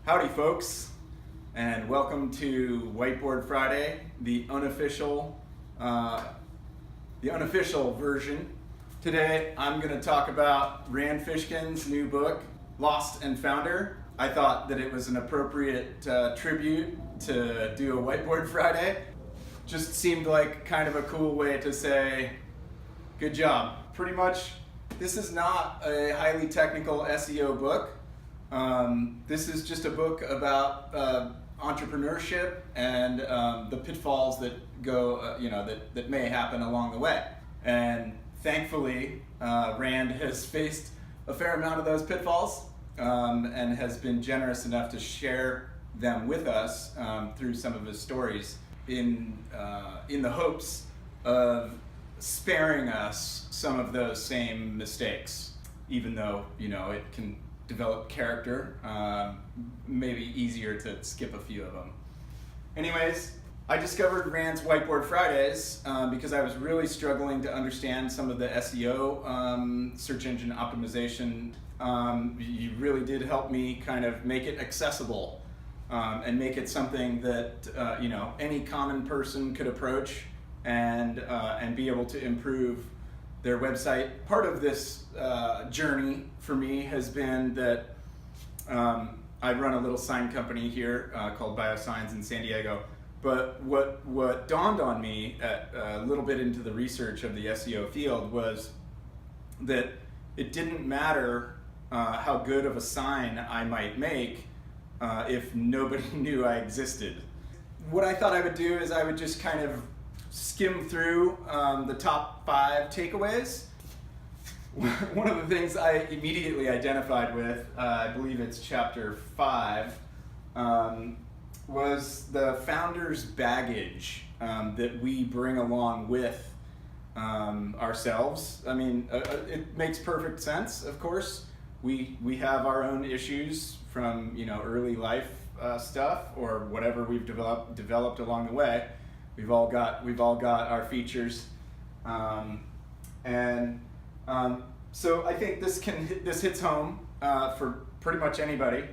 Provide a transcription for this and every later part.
Howdy folks, and welcome to Whiteboard Friday, the unofficial version. Today I'm going to talk about Rand Fishkin's new book, Lost and Founder. I thought that it was an appropriate tribute to do a Whiteboard Friday. Just seemed like kind of a cool way to say, good job. Pretty much, this is not a highly technical SEO book. This is just a book about entrepreneurship and the pitfalls that go, that may happen along the way. And thankfully, Rand has faced a fair amount of those pitfalls and has been generous enough to share them with us through some of his stories in the hopes of sparing us some of those same mistakes, even though, it can develop character, maybe easier to skip a few of them. Anyways, I discovered Rand's Whiteboard Fridays because I was really struggling to understand some of the SEO, search engine optimization. You really did help me kind of make it accessible and make it something that any common person could approach and be able to improve their website. Part of this journey for me has been that I run a little sign company here called BioSigns in San Diego. But what dawned on me a little bit into the research of the SEO field was that it didn't matter how good of a sign I might make if nobody knew I existed. What I thought I would do is I would just kind of skim through the top 5 takeaways. One of the things I immediately identified with, I believe it's chapter 5, was the founder's baggage that we bring along with ourselves. I mean, it makes perfect sense, of course. We have our own issues from early life stuff or whatever we've developed along the way. We've all got our features, so I think this hits home for pretty much anybody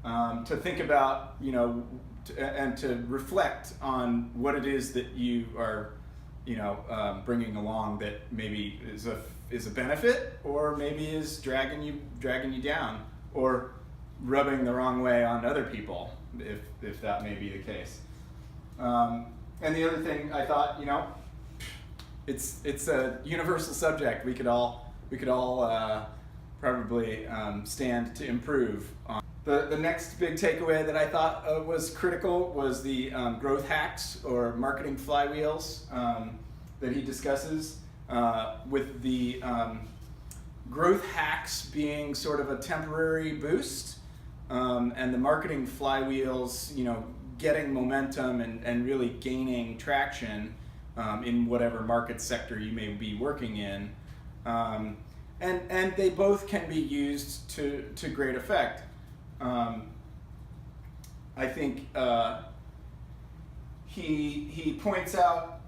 to think about, and to reflect on what it is that you are, bringing along that maybe is a benefit, or maybe is dragging you down, or rubbing the wrong way on other people, if that may be the case. And the other thing I thought, it's a universal subject. We could all probably stand to improve on. The next big takeaway that I thought was critical was the growth hacks or marketing flywheels that he discusses, with the growth hacks being sort of a temporary boost, and the marketing flywheels, getting momentum and really gaining traction in whatever market sector you may be working in. And they both can be used to great effect. I think he points out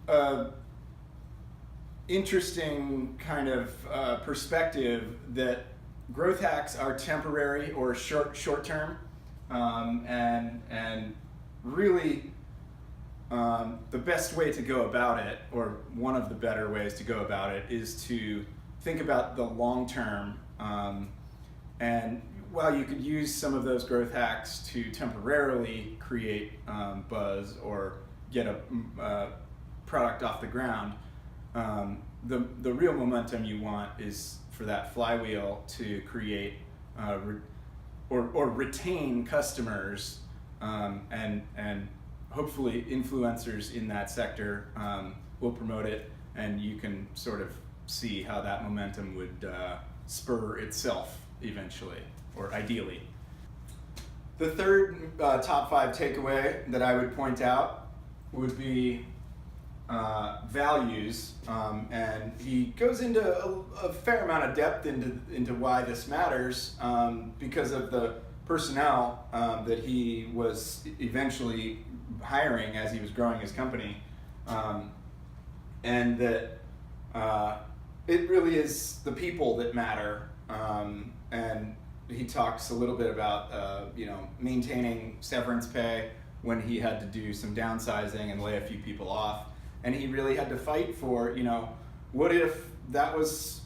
a interesting kind of perspective that growth hacks are temporary or short term, and really the best way to go about it, or one of the better ways to go about it, is to think about the long term. And while you could use some of those growth hacks to temporarily create buzz or get a product off the ground, the real momentum you want is for that flywheel to create or retain customers, and hopefully influencers in that sector will promote it, and you can sort of see how that momentum would spur itself eventually, or ideally. The third top 5 takeaway that I would point out would be values, and he goes into a fair amount of depth into why this matters, because of the personnel that he was eventually hiring as he was growing his company, and that it really is the people that matter, and he talks a little bit about maintaining severance pay when he had to do some downsizing and lay a few people off, and he really had to fight for what if that was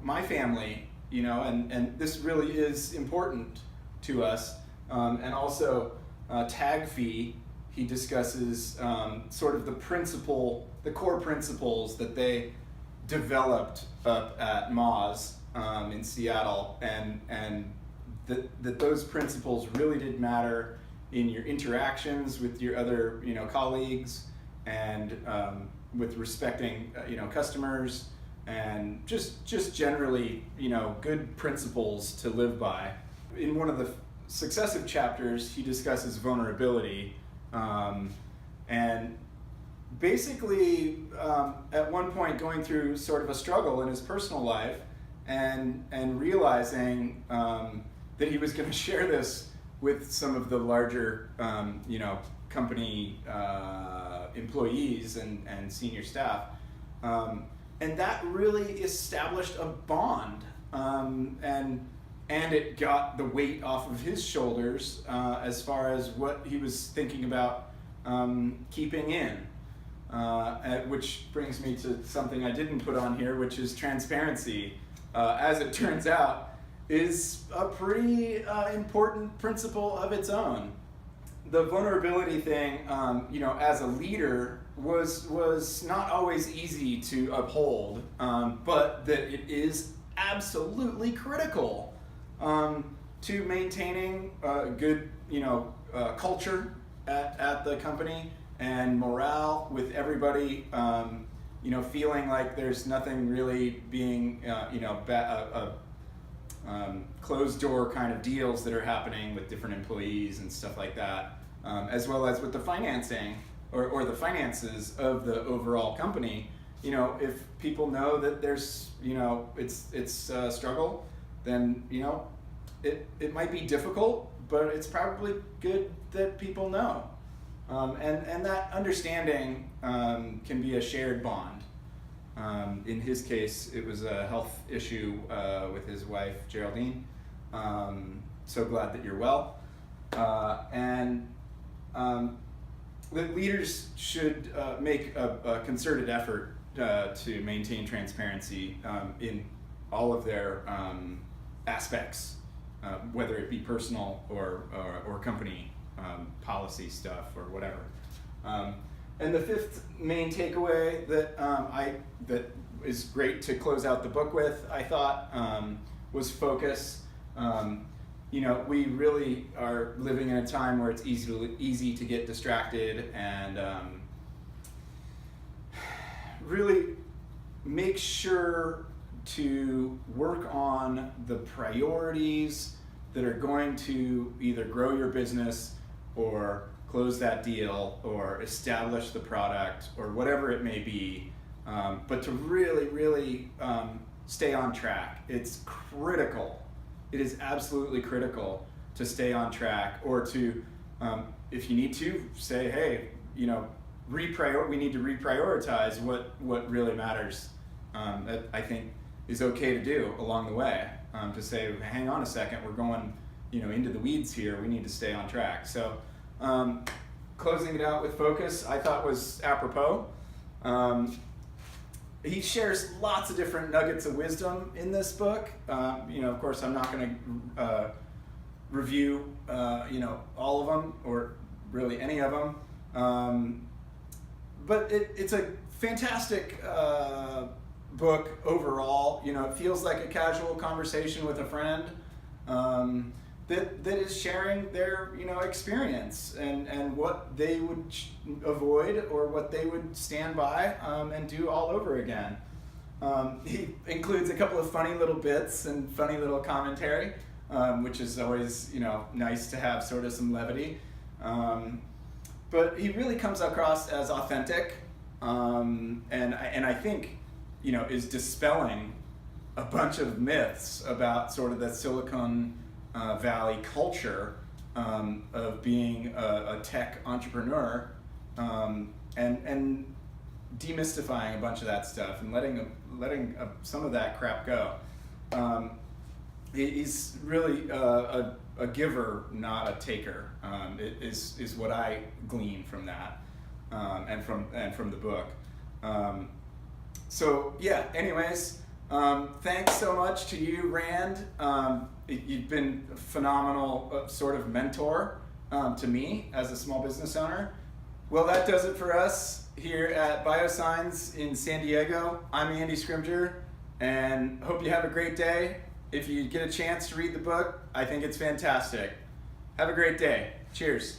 my family, and this really is important to us, and also tag fee. He discusses sort of the core principles that they developed up at Moz in Seattle, and that those principles really did matter in your interactions with your other colleagues, and with respecting customers, and just generally good principles to live by. In one of the successive chapters, he discusses vulnerability, and basically at one point going through sort of a struggle in his personal life, and realizing that he was going to share this with some of the larger company employees and senior staff, and that really established a bond, and it got the weight off of his shoulders as far as what he was thinking about keeping in. Which brings me to something I didn't put on here, which is transparency. As it turns out, is a pretty important principle of its own. The vulnerability thing, as a leader, was not always easy to uphold, but that it is absolutely critical to maintaining a good, culture at the company, and morale with everybody, feeling like there's nothing really being, closed door kind of deals that are happening with different employees and stuff like that, as well as with the financing or the finances of the overall company. If people know that there's, it's a struggle, then, it might be difficult, but it's probably good that people know. And that understanding can be a shared bond. In his case, it was a health issue with his wife, Geraldine. So glad that you're well. And that leaders should make a concerted effort to maintain transparency in all of their aspects, whether it be personal or company policy stuff or whatever. And the fifth main takeaway that is great to close out the book with, I thought, was focus. We really are living in a time where it's easy to get distracted, and really make sure to work on the priorities that are going to either grow your business or close that deal or establish the product or whatever it may be, but to really, really stay on track. It's critical. It is absolutely critical to stay on track, or to, if you need to, say, hey, we need to reprioritize what really matters. That I think is okay to do along the way, to say, hang on a second, we're going into the weeds here, we need to stay on track. So closing it out with focus, I thought was apropos. He shares lots of different nuggets of wisdom in this book. Of course, I'm not going to review all of them, or really any of them. But it's a fantastic book overall. It feels like a casual conversation with a friend that is sharing their experience and what they would avoid or what they would stand by and do all over again. He includes a couple of funny little bits and funny little commentary, which is always nice to have sort of some levity. But he really comes across as authentic, and I think is dispelling a bunch of myths about sort of the Silicon Valley culture of being a tech entrepreneur, and demystifying a bunch of that stuff and letting some of that crap go. he's really a giver, not a taker. Is what I glean from that, and from the book. So yeah. Anyways, thanks so much to you, Rand. You've been a phenomenal sort of mentor to me as a small business owner. Well, that does it for us here at Biosigns in San Diego. I'm Andy Scrimger, and hope you have a great day. If you get a chance to read the book, I think it's fantastic. Have a great day. Cheers.